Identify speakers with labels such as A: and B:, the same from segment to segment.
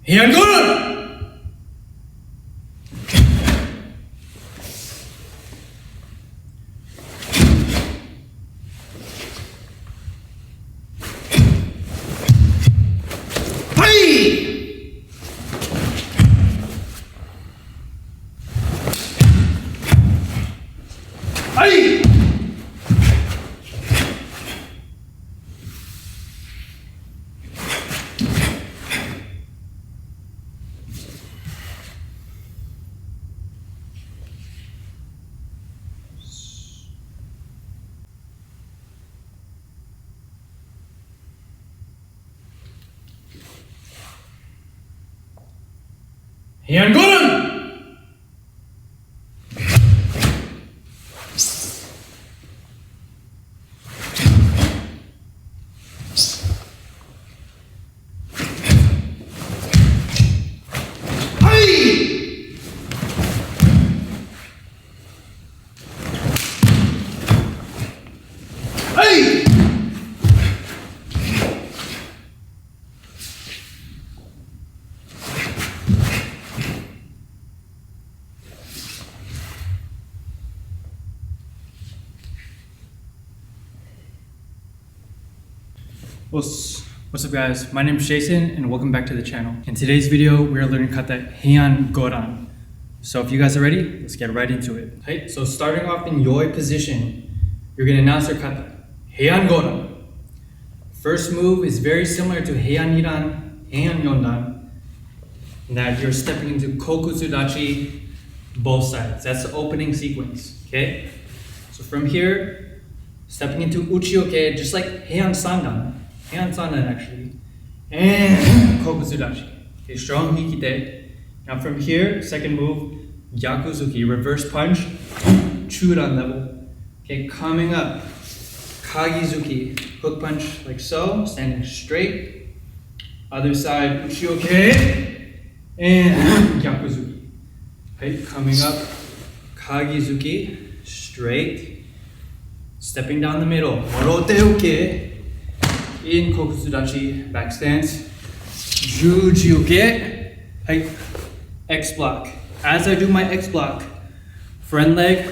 A: Heian Godan! Heian Godan! What's up guys, my name is Jason and welcome back to the channel. In today's video, we are learning Kata Heian Godan. So if you guys are ready, let's get right into it. Okay, so starting off in Yoi position, you're gonna announce your Kata Heian Godan. First move is very similar to Heian Iran, Heian Yondan, in that you're stepping into Kokutsudachi both sides. That's the opening sequence, okay? So from here, stepping into Uchioke, just like Heian Sandan actually, and Kokutsudachi. Okay, strong hikite. Now from here, second move, Yakuzuki, reverse punch, Chudan level. Okay, coming up, Kagizuki, hook punch like so, standing straight. Other side, Uchioke, and Yakuzuki. Okay, coming up, Kagizuki, straight. Stepping down the middle, Moroteuke, in Kokutsudachi, back stance, Jujioke, X block. As I do my X block, front leg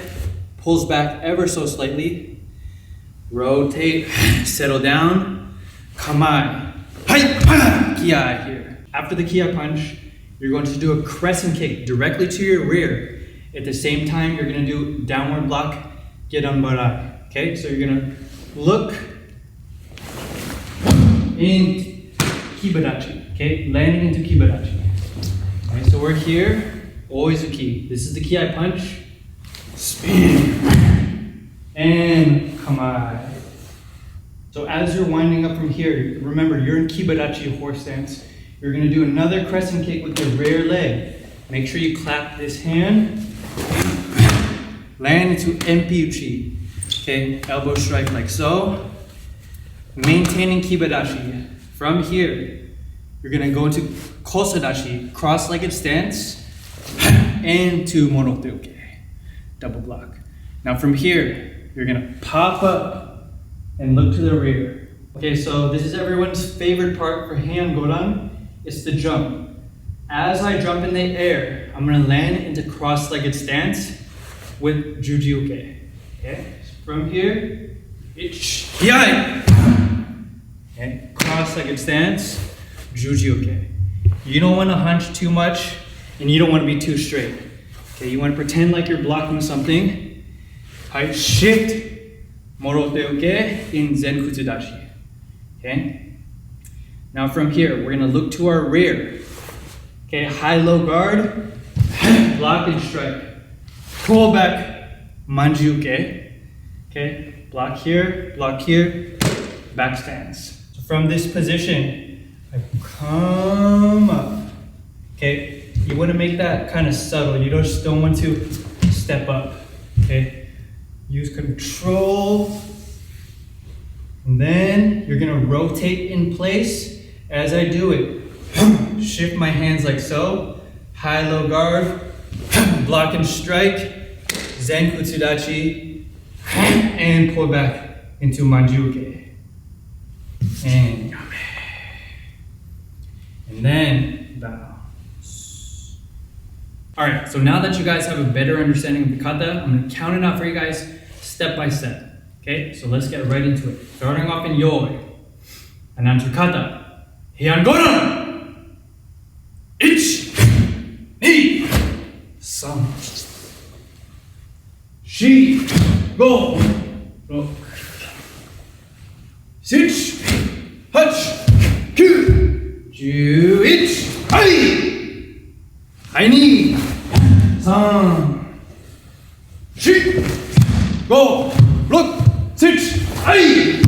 A: pulls back ever so slightly, rotate, settle down, Kamai, Kiai here. After the Kiai punch, you're going to do a crescent kick directly to your rear. At the same time, you're going to do downward block, Gedanbarai. Okay, so you're going to look in Kibadachi, okay? Landing into Kibadachi. Okay, so we're here, always a key. This is the Kiai punch, spin, and Kamai. So as you're winding up from here, remember you're in Kibadachi horse stance. You're gonna do another crescent kick with your rear leg. Make sure you clap this hand, land into Enpiuchi. Okay, elbow strike like so. Maintaining Kibadashi. From here, you're gonna go into Kosadashi, cross-legged stance, and to Moroteuke, double block. Now from here, you're gonna pop up and look to the rear. Okay, so this is everyone's favorite part for Heian Godan. It's the jump. As I jump in the air, I'm gonna land into cross-legged stance with Jujioke. Okay, so from here, it's Kiai. Okay, cross-legged stance, Jujioke. You don't want to hunch too much, and you don't want to be too straight. Okay, you want to pretend like you're blocking something. Shift, Moroteuke in Zen Kutsudachi. Okay. Now from here, we're gonna look to our rear. Okay, high-low guard, block and strike. Pull back, Manjiuke. Okay, block here, back stance. So from this position, I come up. Okay, you want to make that kind of subtle. You just don't want to step up. Okay, use control. And then you're gonna rotate in place as I do it. Shift my hands like so. High-low guard, block and strike, Zen Kutsudachi, and pull back into Manjuke. And then bow. Alright, so now that you guys have a better understanding of the kata, I'm going to count it out for you guys step by step. Okay, so let's get right into it. Starting off in yoi. Announce your kata. Heian Godan! 1, 2, 3, 4, 5, 6, 7, 8, 9, 11, はい、2、3、4、5、6、7、はい。